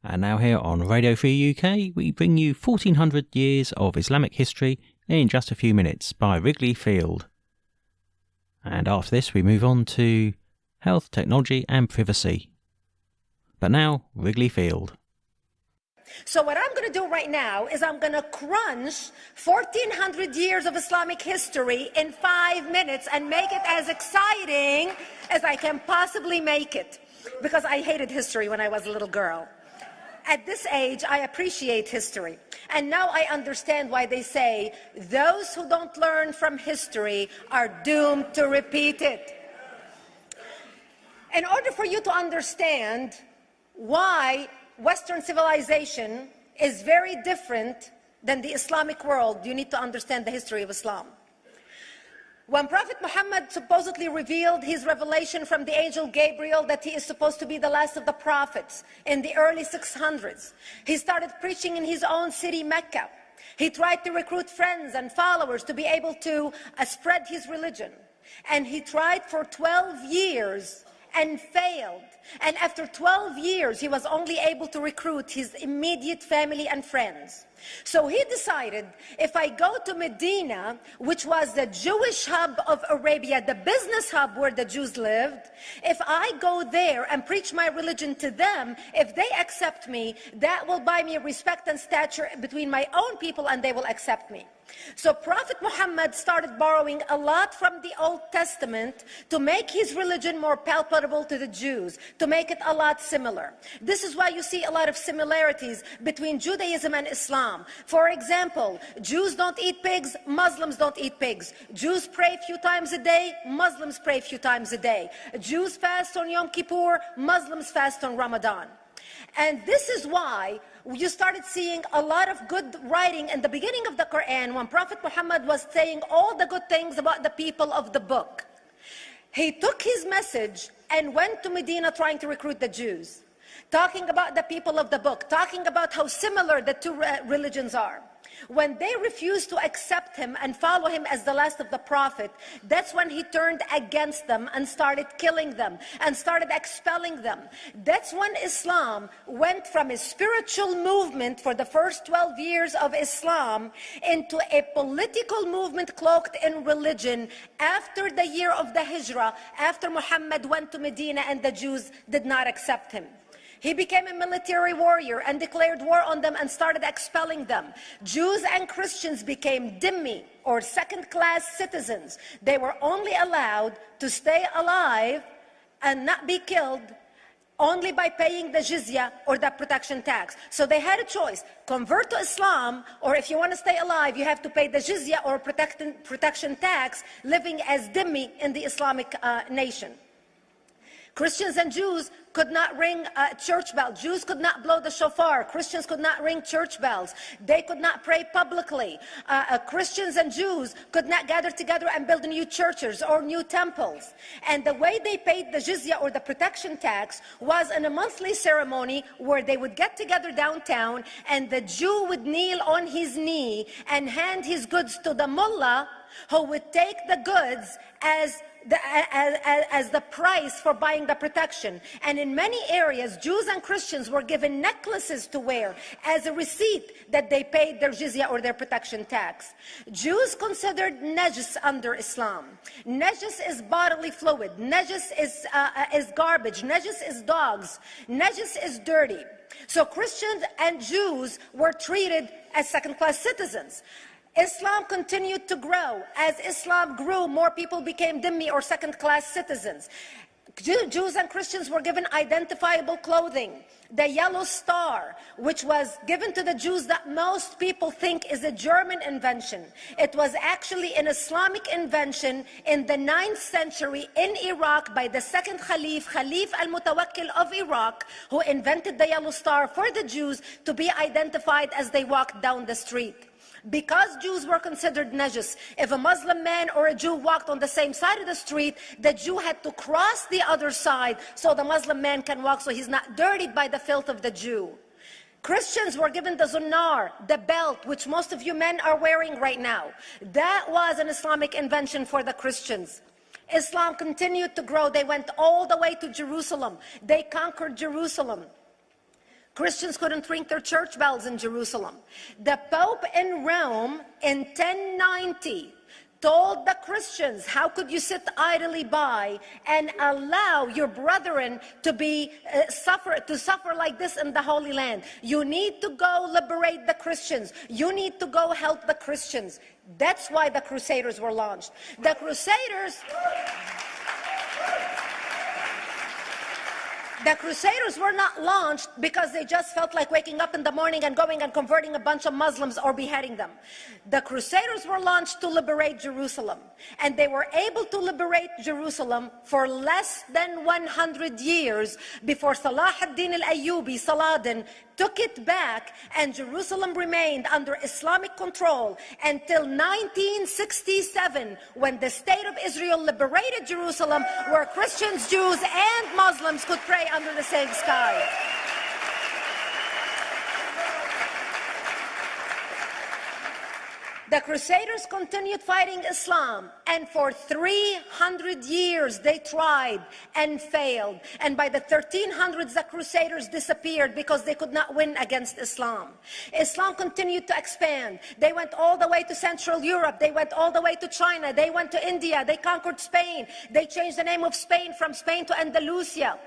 And now here on Radio Free UK, we bring you 1400 years of Islamic history in just a few minutes by Wrigley Field. And after this, we move on to health, technology and privacy. But now, Wrigley Field. So what I'm going to do right now is I'm going to crunch 1400 years of Islamic history in 5 minutes and make it as exciting as I can possibly make it. Because I hated history when I was a little girl. At this age, I appreciate history. And now I understand why they say those who don't learn from history are doomed to repeat it. In order for you to understand why Western civilization is very different than the Islamic world, you need to understand the history of Islam. When Prophet Muhammad supposedly revealed his revelation from the angel Gabriel that he is supposed to be the last of the prophets in the early 600s, he started preaching in his own city, Mecca. He tried to recruit friends and followers to be able to spread his religion. And he tried for 12 years and failed. And after 12 years, he was only able to recruit his immediate family and friends. So he decided, if I go to Medina, which was the Jewish hub of Arabia, the business hub where the Jews lived, if I go there and preach my religion to them, if they accept me, that will buy me respect and stature between my own people and they will accept me. So Prophet Muhammad started borrowing a lot from the Old Testament to make his religion more palpable to the Jews, to make it a lot similar. This is why you see a lot of similarities between Judaism and Islam. For example, Jews don't eat pigs, Muslims don't eat pigs. Jews pray a few times a day, Muslims pray a few times a day. Jews fast on Yom Kippur, Muslims fast on Ramadan. And this is why you started seeing a lot of good writing in the beginning of the Quran when Prophet Muhammad was saying all the good things about the people of the book. He took his message and went to Medina trying to recruit the Jews, talking about the people of the book, talking about how similar the two religions are. When they refused to accept him and follow him as the last of the prophet, that's when he turned against them and started killing them and started expelling them. That's when Islam went from a spiritual movement for the first 12 years of Islam into a political movement cloaked in religion after the year of the Hijrah, after Muhammad went to Medina and the Jews did not accept him. He became a military warrior and declared war on them and started expelling them. Jews and Christians became dhimmi, or second-class citizens. They were only allowed to stay alive and not be killed only by paying the jizya or the protection tax. So they had a choice: convert to Islam, or if you want to stay alive, you have to pay the jizya or protection tax, living as dhimmi in the Islamic nation. Christians and Jews could not ring church bells. Jews could not blow the shofar. Christians could not ring church bells. They could not pray publicly. Christians and Jews could not gather together and build new churches or new temples. And the way they paid the jizya or the protection tax was in a monthly ceremony where they would get together downtown and the Jew would kneel on his knee and hand his goods to the mullah, who would take the goods as the price for buying the protection. And in many areas, Jews and Christians were given necklaces to wear as a receipt that they paid their jizya or their protection tax. Jews considered najis under Islam. Najis is bodily fluid. Najis is garbage. Najis is dogs. Najis is dirty. So Christians and Jews were treated as second-class citizens. Islam continued to grow. As Islam grew, more people became dhimmi or second-class citizens. Jews and Christians were given identifiable clothing. The yellow star, which was given to the Jews that most people think is a German invention. It was actually an Islamic invention in the 9th century in Iraq by the second Khalif al-Mutawakkil of Iraq, who invented the yellow star for the Jews to be identified as they walked down the street. Because Jews were considered najis, if a Muslim man or a Jew walked on the same side of the street, the Jew had to cross the other side so the Muslim man can walk, so he's not dirtied by the filth of the Jew. Christians were given the zunnar, the belt, which most of you men are wearing right now. That was an Islamic invention for the Christians. Islam continued to grow. They went all the way to Jerusalem. They conquered Jerusalem. Christians couldn't ring their church bells in Jerusalem. The Pope in Rome in 1090 told the Christians, how could you sit idly by and allow your brethren to suffer like this in the Holy Land? You need to go liberate the Christians. You need to go help the Christians. That's why the Crusaders were launched. The Crusaders were not launched because they just felt like waking up in the morning and going and converting a bunch of Muslims or beheading them. The Crusaders were launched to liberate Jerusalem. And they were able to liberate Jerusalem for less than 100 years before Salah ad-Din al-Ayyubi, Saladin, took it back, and Jerusalem remained under Islamic control until 1967, when the State of Israel liberated Jerusalem, where Christians, Jews, and Muslims could pray under the same sky. The Crusaders continued fighting Islam, and for 300 years they tried and failed. And by the 1300s, the Crusaders disappeared because they could not win against Islam. Islam continued to expand. They went all the way to Central Europe. They went all the way to China. They went to India. They conquered Spain. They changed the name of Spain from Spain to Andalusia.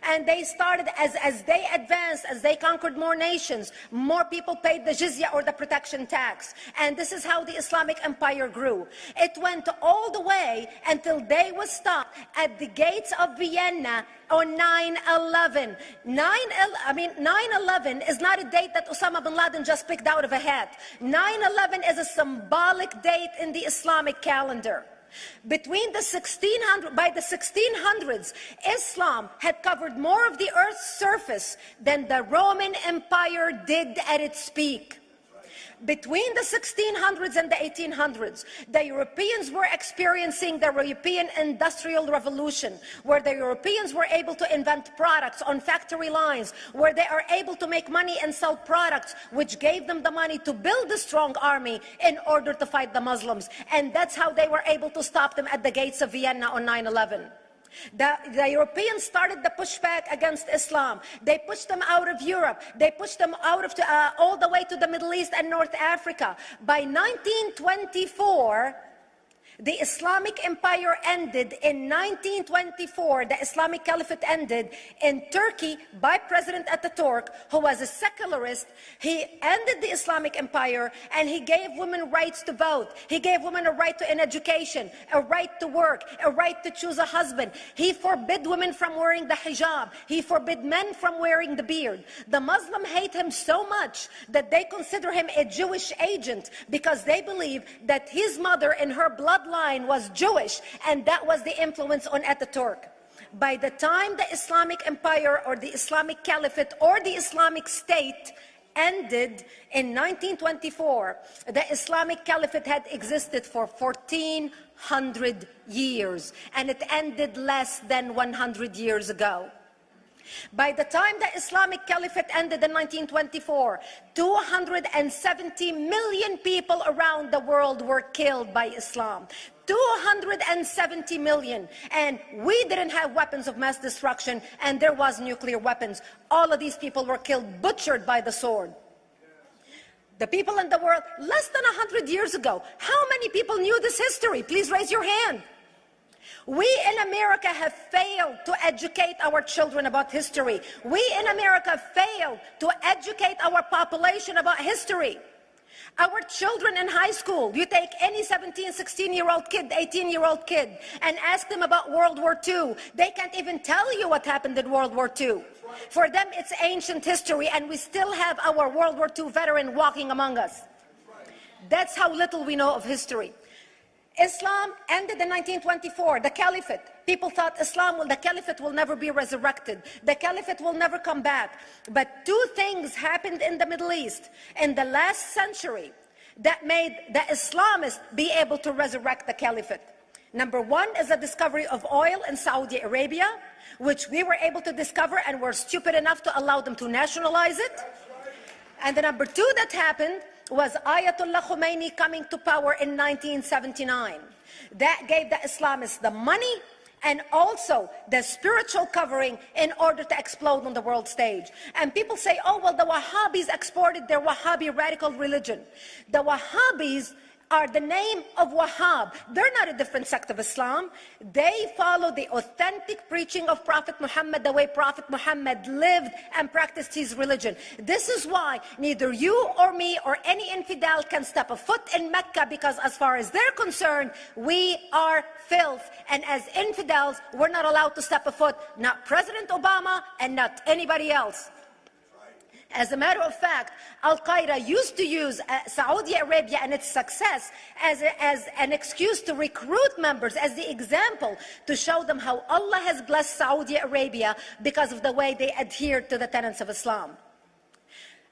And they started, as they advanced, as they conquered more nations, more people paid the jizya, or the protection tax. And this is how the Islamic Empire grew. It went all the way until they was stopped at the gates of Vienna on 9/11. 9/11 is not a date that Osama bin Laden just picked out of a hat. 9/11 is a symbolic date in the Islamic calendar. Between the 1600s, Islam had covered more of the earth's surface than the Roman Empire did at its peak. Between the 1600s and the 1800s, the Europeans were experiencing the European Industrial Revolution, where the Europeans were able to invent products on factory lines, where they are able to make money and sell products, which gave them the money to build a strong army in order to fight the Muslims. And that's how they were able to stop them at the gates of Vienna on 9/11. The Europeans started the pushback against Islam. They pushed them out of Europe. They pushed them out of all the way to the Middle East and North Africa. By 1924, the Islamic Empire ended. In 1924, the Islamic Caliphate ended in Turkey by President Ataturk, who was a secularist. He ended the Islamic Empire, and he gave women rights to vote. He gave women a right to an education, a right to work, a right to choose a husband. He forbid women from wearing the hijab. He forbid men from wearing the beard. The Muslims hate him so much that they consider him a Jewish agent, because they believe that his mother and her bloodline was Jewish, and that was the influence on Ataturk. By the time the Islamic Empire, or the Islamic Caliphate, or the Islamic State ended in 1924, the Islamic Caliphate had existed for 1400 years, and it ended less than 100 years ago. By the time the Islamic Caliphate ended in 1924, 270 million people around the world were killed by Islam. 270 million. And we didn't have weapons of mass destruction, and there was nuclear weapons. All of these people were killed, butchered by the sword. The people in the world, less than 100 years ago, how many people knew this history? Please raise your hand. We in America have failed to educate our children about history. We in America failed to educate our population about history. Our children in high school, you take any 17, 16-year-old kid, 18-year-old kid, and ask them about World War II. They can't even tell you what happened in World War II. For them, it's ancient history, and we still have our World War II veteran walking among us. That's how little we know of history. Islam ended in 1924, the Caliphate. People thought the Caliphate will never be resurrected. The Caliphate will never come back. But two things happened in the Middle East in the last century that made the Islamists be able to resurrect the Caliphate. Number one is the discovery of oil in Saudi Arabia, which we were able to discover and were stupid enough to allow them to nationalize it. And the number two that happened was Ayatollah Khomeini coming to power in 1979. That gave the Islamists the money and also the spiritual covering in order to explode on the world stage. And people say, oh, well, the Wahhabis exported their Wahhabi radical religion. The Wahhabis are the name of Wahhab. They're not a different sect of Islam. They follow the authentic preaching of Prophet Muhammad, the way Prophet Muhammad lived and practiced his religion. This is why neither you or me or any infidel can step a foot in Mecca, because as far as they're concerned, we are filth. And as infidels, we're not allowed to step a foot, not President Obama and not anybody else. As a matter of fact, Al-Qaeda used to use Saudi Arabia and its success as an excuse to recruit members, as the example to show them how Allah has blessed Saudi Arabia because of the way they adhere to the tenets of Islam.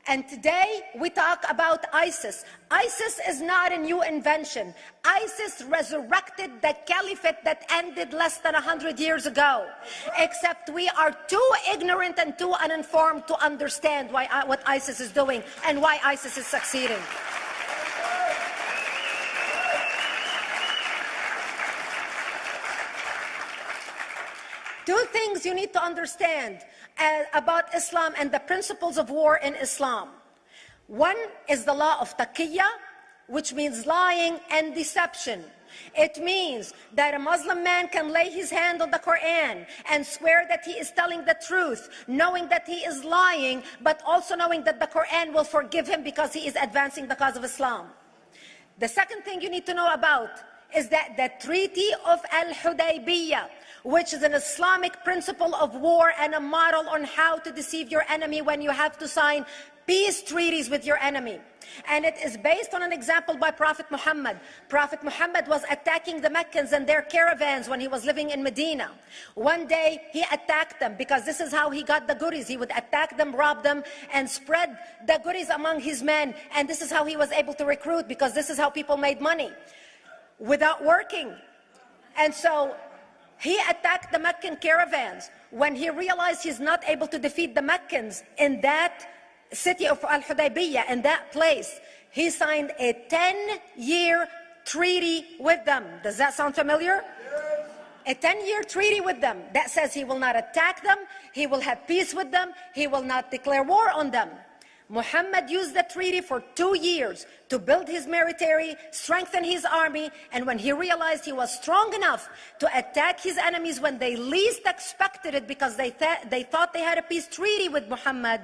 And today we talk about ISIS. ISIS is not a new invention. ISIS resurrected the caliphate that ended less than 100 years ago. Except we are too ignorant and too uninformed to understand what ISIS is doing and why ISIS is succeeding. Two things you need to understand about Islam and the principles of war in Islam. One is the law of taqiyya, which means lying and deception. It means that a Muslim man can lay his hand on the Quran and swear that he is telling the truth, knowing that he is lying, but also knowing that the Quran will forgive him because he is advancing the cause of Islam. The second thing you need to know about is that the Treaty of Al-Hudaybiyah, which is an Islamic principle of war and a model on how to deceive your enemy when you have to sign peace treaties with your enemy. And it is based on an example by Prophet Muhammad. Prophet Muhammad was attacking the Meccans and their caravans when he was living in Medina. One day he attacked them because this is how he got the goodies. He would attack them, rob them, and spread the goodies among his men. And this is how he was able to recruit, because this is how people made money without working. And so he attacked the Meccan caravans. When he realized he's not able to defeat the Meccans in that city of Al-Hudaybiyah, in that place, he signed a 10-year treaty with them. Does that sound familiar? A 10-year treaty with them that says he will not attack them, he will have peace with them, he will not declare war on them. Muhammad used the treaty for 2 years to build his military, strengthen his army, and when he realized he was strong enough to attack his enemies when they least expected it, because they thought they had a peace treaty with Muhammad,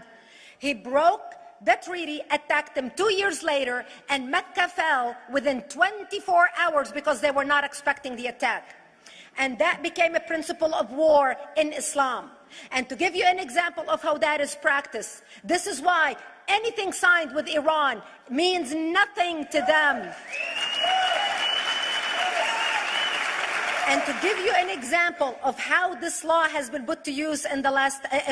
he broke the treaty, attacked them 2 years later, and Mecca fell within 24 hours because they were not expecting the attack. And that became a principle of war in Islam. And to give you an example of how that is practiced, this is why anything signed with Iran means nothing to them. And to give you an example of how this law has been put to use in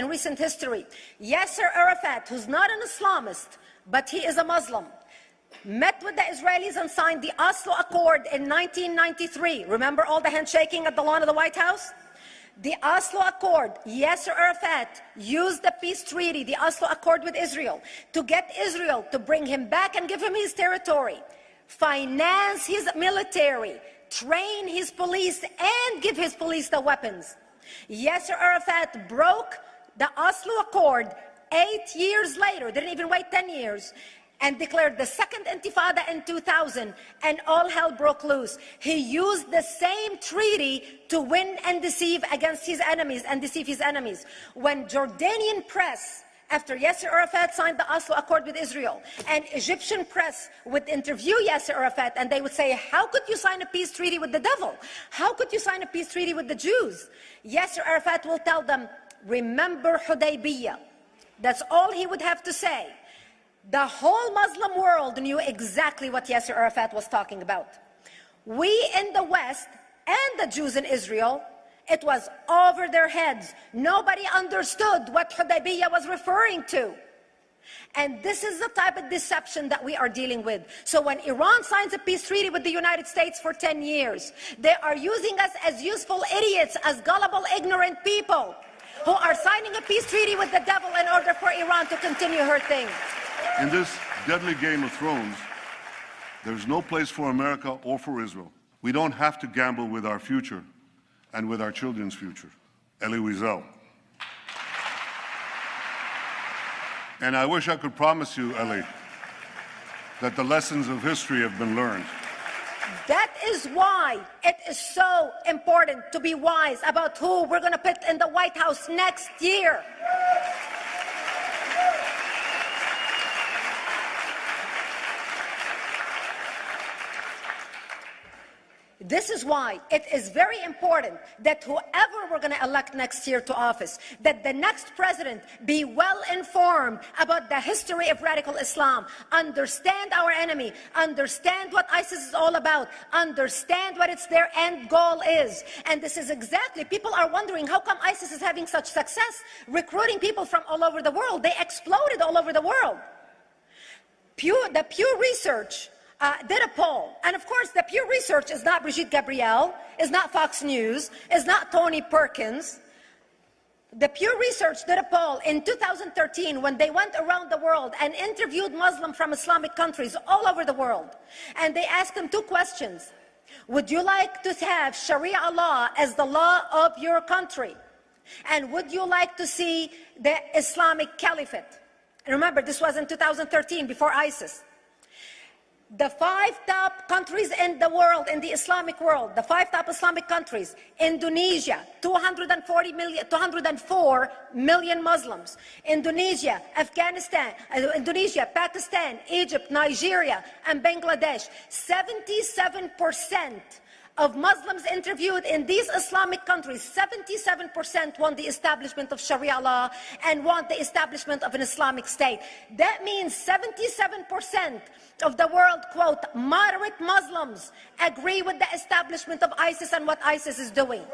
recent history, Yasser Arafat, who's not an Islamist, but he is a Muslim, met with the Israelis and signed the Oslo Accord in 1993. Remember all the handshaking at the lawn of the White House? The Oslo Accord, Yasser Arafat used the peace treaty, the Oslo Accord with Israel, to get Israel to bring him back and give him his territory, finance his military, train his police, and give his police the weapons. Yasser Arafat broke the Oslo Accord 8 years later, didn't even wait 10 years, and declared the second Intifada in 2000, and all hell broke loose. He used the same treaty to win and deceive against his enemies and deceive his enemies. When Jordanian press, after Yasser Arafat signed the Oslo Accord with Israel, and Egyptian press would interview Yasser Arafat, and they would say, how could you sign a peace treaty with the devil? How could you sign a peace treaty with the Jews? Yasser Arafat will tell them, remember Hudaybiyah. That's all he would have to say. The whole Muslim world knew exactly what Yasser Arafat was talking about. We in the West and the Jews in Israel, it was over their heads. Nobody understood what Hudaybiyah was referring to. And this is the type of deception that we are dealing with. So when Iran signs a peace treaty with the United States for 10 years, they are using us as useful idiots, as gullible, ignorant people who are signing a peace treaty with the devil in order for Iran to continue her thing. In this deadly game of thrones, there's no place for America or for Israel. We don't have to gamble with our future and with our children's future. Elie Wiesel. And I wish I could promise you, Elie, that the lessons of history have been learned. That is why it is so important to be wise about who we're going to put in the White House next year. This is why it is very important that whoever we're going to elect next year to office, that the next president be well informed about the history of radical Islam, understand our enemy, understand what ISIS is all about, understand what their end goal is. And this is exactly, people are wondering how come ISIS is having such success recruiting people from all over the world. They exploded all over the world. The Pew Research did a poll, and of course the Pew Research is not Brigitte Gabriel, is not Fox News, is not Tony Perkins. The Pew Research did a poll in 2013 when they went around the world and interviewed Muslims from Islamic countries all over the world. And they asked them two questions. Would you like to have Sharia law as the law of your country? And would you like to see the Islamic Caliphate? And remember, this was in 2013, before ISIS. The 5 top countries in the world, in the Islamic world, the 5 top Islamic countries: Indonesia, 204 million Muslims; Indonesia, Pakistan, Egypt, Nigeria, and Bangladesh. 77% of Muslims interviewed in these Islamic countries, 77% want the establishment of Sharia law and want the establishment of an Islamic state. That means 77% of the world, quote, moderate Muslims agree with the establishment of ISIS and what ISIS is doing.